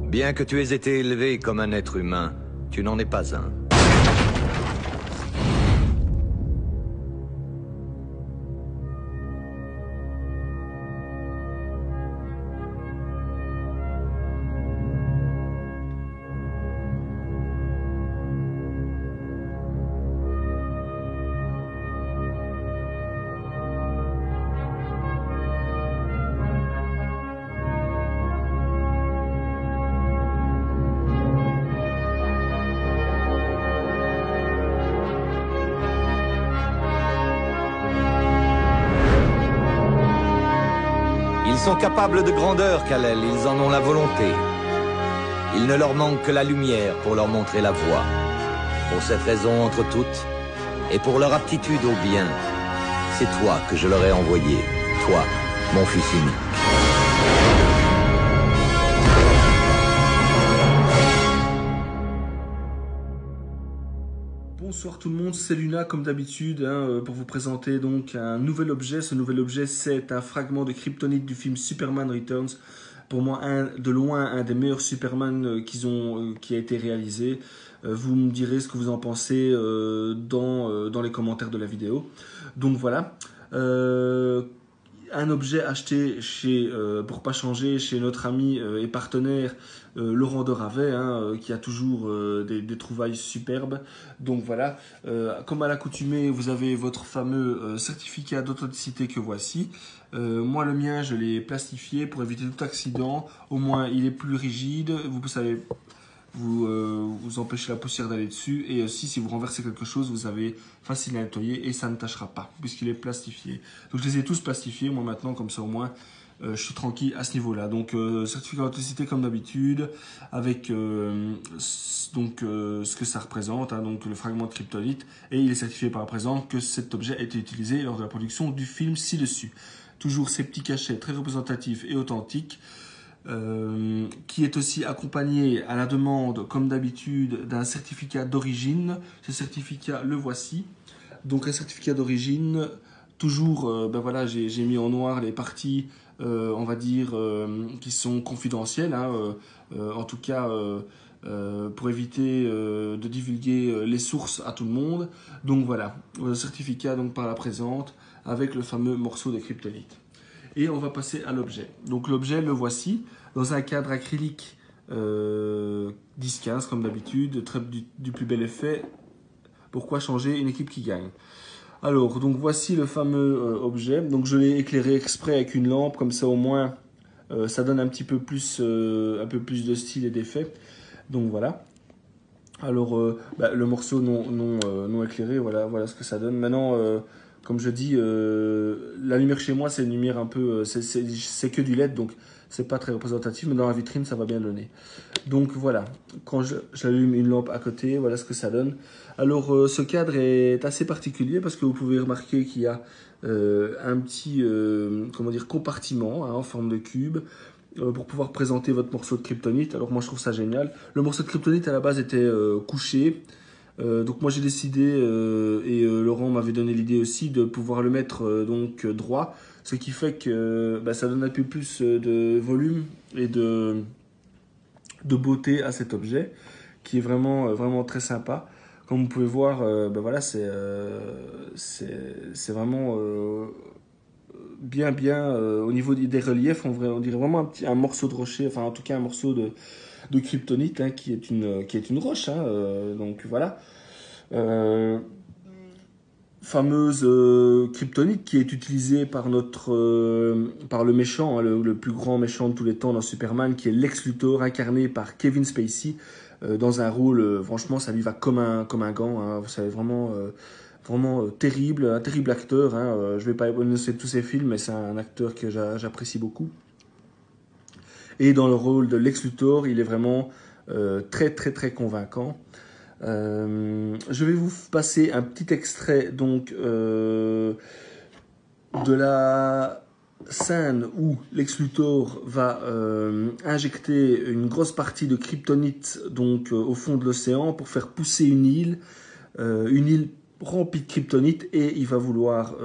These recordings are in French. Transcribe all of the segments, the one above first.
Bien que tu aies été élevé comme un être humain, tu n'en es pas un. Ils sont capables de grandeur, Kal-El, ils en ont la volonté. Il ne leur manque que la lumière pour leur montrer la voie. Pour cette raison, entre toutes, et pour leur aptitude au bien, c'est toi que je leur ai envoyé, toi, mon fils unique. Bonsoir tout le monde, c'est Luna comme d'habitude pour vous présenter donc un nouvel objet. Ce nouvel objet, c'est un fragment de kryptonite du film Superman Returns. Pour moi, de loin, un des meilleurs Superman qui a été réalisé. Vous me direz ce que vous en pensez dans les commentaires de la vidéo. Donc voilà. Un objet acheté pour pas changer chez notre ami et partenaire Laurent de Ravet, qui a toujours des trouvailles superbes. Donc voilà, comme à l'accoutumée, vous avez votre fameux certificat d'authenticité que voici. Moi, le mien, je l'ai plastifié pour éviter tout accident. Au moins, il est plus rigide. Vous savez, vous empêchez la poussière d'aller dessus. Et aussi, si vous renversez quelque chose, vous avez facile à nettoyer et ça ne tâchera pas puisqu'il est plastifié. Donc, je les ai tous plastifiés. Moi, maintenant, comme ça, au moins, je suis tranquille à ce niveau-là. Donc, certificat d'authenticité comme d'habitude avec ce que ça représente, donc le fragment de kryptonite. Et il est certifié par présent que cet objet a été utilisé lors de la production du film ci-dessus. Toujours ces petits cachets très représentatifs et authentiques. Qui est aussi accompagné à la demande, comme d'habitude, d'un certificat d'origine. Ce certificat, le voici. Donc un certificat d'origine, toujours, voilà, j'ai mis en noir les parties, on va dire, qui sont confidentielles, en tout cas, pour éviter de divulguer les sources à tout le monde. Donc voilà, le certificat donc, par la présente, avec le fameux morceau de kryptonite. Et on va passer à l'objet. Donc l'objet, le voici, dans un cadre acrylique 10-15 comme d'habitude, du plus bel effet. Pourquoi changer une équipe qui gagne? Alors, donc voici le fameux objet. Donc je l'ai éclairé exprès avec une lampe, comme ça au moins ça donne un peu plus de style et d'effet. Donc voilà. Alors le morceau non éclairé, voilà ce que ça donne. Maintenant, comme je dis, la lumière chez moi, c'est une lumière un peu, c'est que du LED, donc c'est pas très représentatif, mais dans la vitrine, ça va bien donner. Donc voilà, quand j'allume une lampe à côté, voilà ce que ça donne. Alors ce cadre est assez particulier parce que vous pouvez remarquer qu'il y a un petit compartiment en forme de cube pour pouvoir présenter votre morceau de kryptonite. Alors moi je trouve ça génial. Le morceau de kryptonite à la base était couché. Donc moi j'ai décidé, Laurent m'avait donné l'idée aussi, de pouvoir le mettre droit, ce qui fait que ça donne un peu plus de volume et de beauté à cet objet, qui est vraiment très sympa. Comme vous pouvez voir, voilà, c'est vraiment bien au niveau des reliefs, on dirait vraiment un morceau de rocher, enfin en tout cas un morceau de kryptonite, qui est une roche, donc voilà. Fameuse kryptonite qui est utilisée par le méchant, le plus grand méchant de tous les temps dans Superman, qui est Lex Luthor, incarné par Kevin Spacey, dans un rôle, franchement, ça lui va comme un gant, vous savez, vraiment terrible, un terrible acteur, je vais pas énoncer tous ses films, mais c'est un acteur que j'apprécie beaucoup. Et dans le rôle de Lex Luthor, il est vraiment très convaincant. Je vais vous passer un petit extrait donc de la scène où Lex Luthor va injecter une grosse partie de kryptonite donc au fond de l'océan pour faire pousser une île remplie de kryptonite, et il va vouloir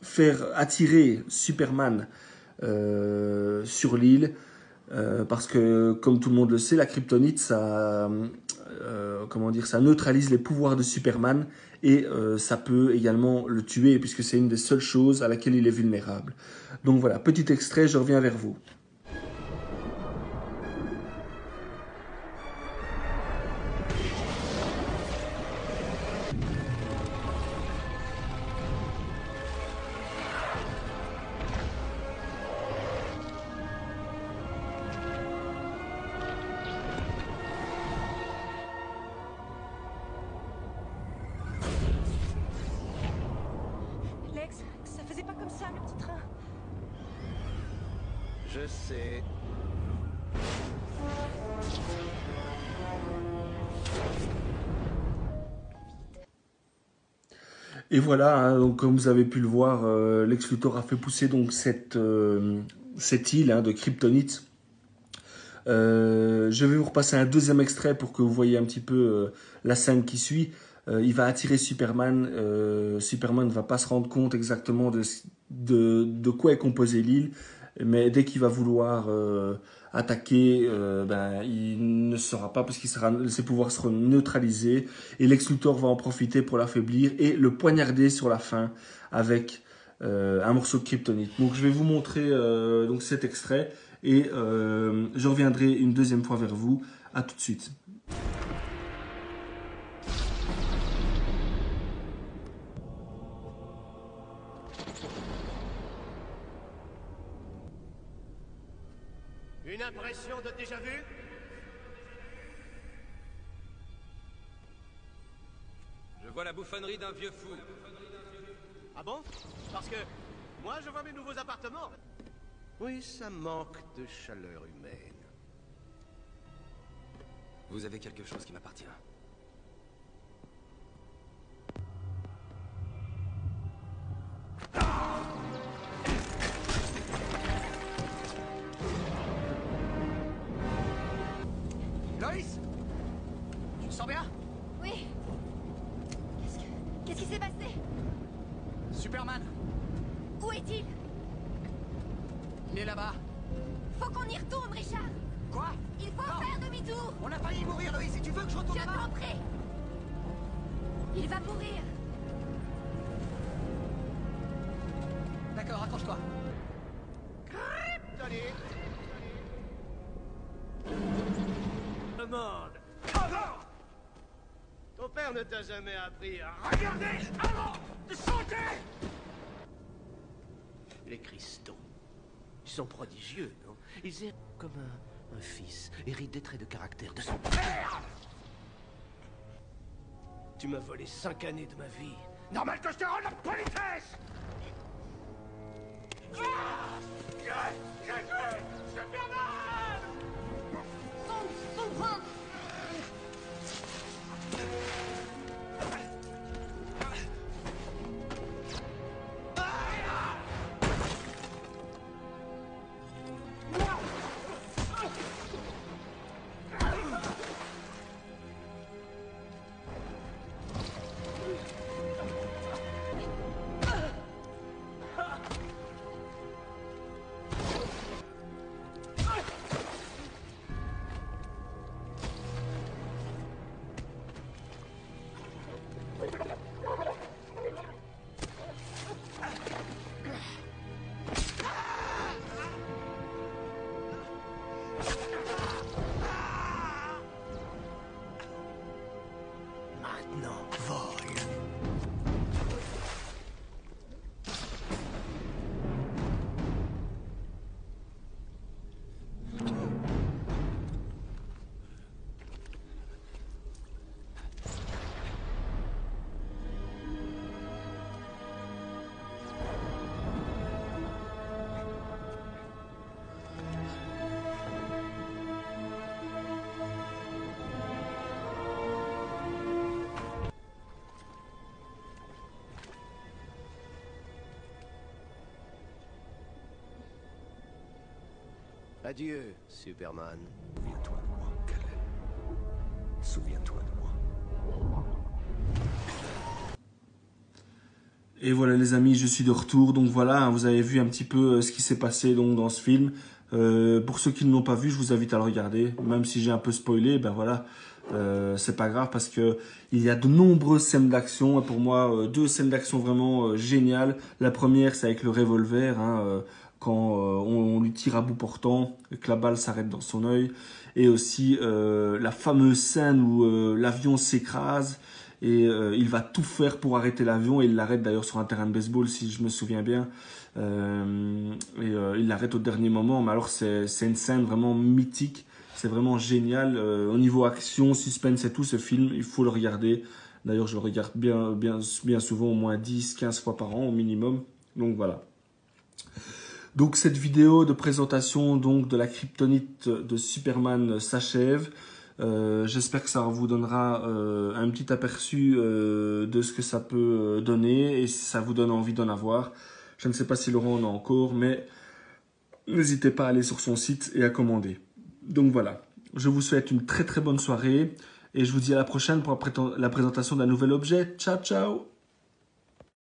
faire attirer Superman sur l'île. Parce que, comme tout le monde le sait, la kryptonite, comment dire, ça neutralise les pouvoirs de Superman et ça peut également le tuer puisque c'est une des seules choses à laquelle il est vulnérable. Donc voilà, petit extrait, je reviens vers vous. Lex, ça faisait pas comme ça, le petit train. Je sais. Et voilà, hein, donc comme vous avez pu le voir, Lex Luthor a fait pousser donc cette île de kryptonite. Je vais vous repasser un deuxième extrait pour que vous voyez un petit peu la scène qui suit. Il va attirer Superman. Superman ne va pas se rendre compte exactement de quoi est composée l'île. Mais dès qu'il va vouloir attaquer, il ne saura pas parce que ses pouvoirs seront neutralisés. Et Lex Luthor va en profiter pour l'affaiblir et le poignarder sur la fin avec un morceau de kryptonite. Donc je vais vous montrer donc cet extrait et je reviendrai une deuxième fois vers vous. À tout de suite. Une impression de déjà-vu? Je vois la bouffonnerie d'un vieux fou. Ah bon? Parce que moi je vois mes nouveaux appartements. Oui, ça manque de chaleur humaine. Vous avez quelque chose qui m'appartient. Loïs? Tu te sens bien? Oui. Qu'est-ce qui s'est passé? Superman, Où est-il? il est là-bas. Faut qu'on y retourne, Richard. Quoi? Il faut Non. faire demi-tour. On a failli mourir, Loïs, et tu veux que je retourne Je là-bas? t'en prie. Il va mourir. D'accord, accroche-toi. Kryptonite. Demande. Ton père ne t'a jamais appris à regarder avant de sauter. Les cristaux. Ils sont prodigieux, non? Ils sont comme un fils, hérite des traits de caractère de son père. Tu m'as volé 5 années de ma vie. Normal que je te rende la politesse. Superman! Son train. Maintenant, vole. Adieu, Superman. Souviens-toi de moi, Kal-El. Souviens-toi de moi. Et voilà les amis, je suis de retour. Donc voilà, hein, vous avez vu un petit peu ce qui s'est passé donc dans ce film. Pour ceux qui ne l'ont pas vu, je vous invite à le regarder. Même si j'ai un peu spoilé, ben voilà, c'est pas grave parce que il y a de nombreuses scènes d'action. Et pour moi, 2 scènes d'action vraiment géniales. La première, c'est avec le revolver, hein, quand on lui tire à bout portant et que la balle s'arrête dans son œil. Et aussi la fameuse scène où l'avion s'écrase et il va tout faire pour arrêter l'avion. Et il l'arrête d'ailleurs sur un terrain de baseball, si je me souviens bien. Il l'arrête au dernier moment. Mais alors c'est une scène vraiment mythique. C'est vraiment génial. Au niveau action, suspense et tout, ce film, il faut le regarder. D'ailleurs, je le regarde bien souvent, au moins 10-15 fois par an au minimum. Donc voilà. Donc cette vidéo de présentation donc de la kryptonite de Superman s'achève. J'espère que ça vous donnera un petit aperçu de ce que ça peut donner et si ça vous donne envie d'en avoir. Je ne sais pas si Laurent en a encore, mais n'hésitez pas à aller sur son site et à commander. Donc voilà, je vous souhaite une très très bonne soirée et je vous dis à la prochaine pour la présentation d'un nouvel objet. Ciao ciao!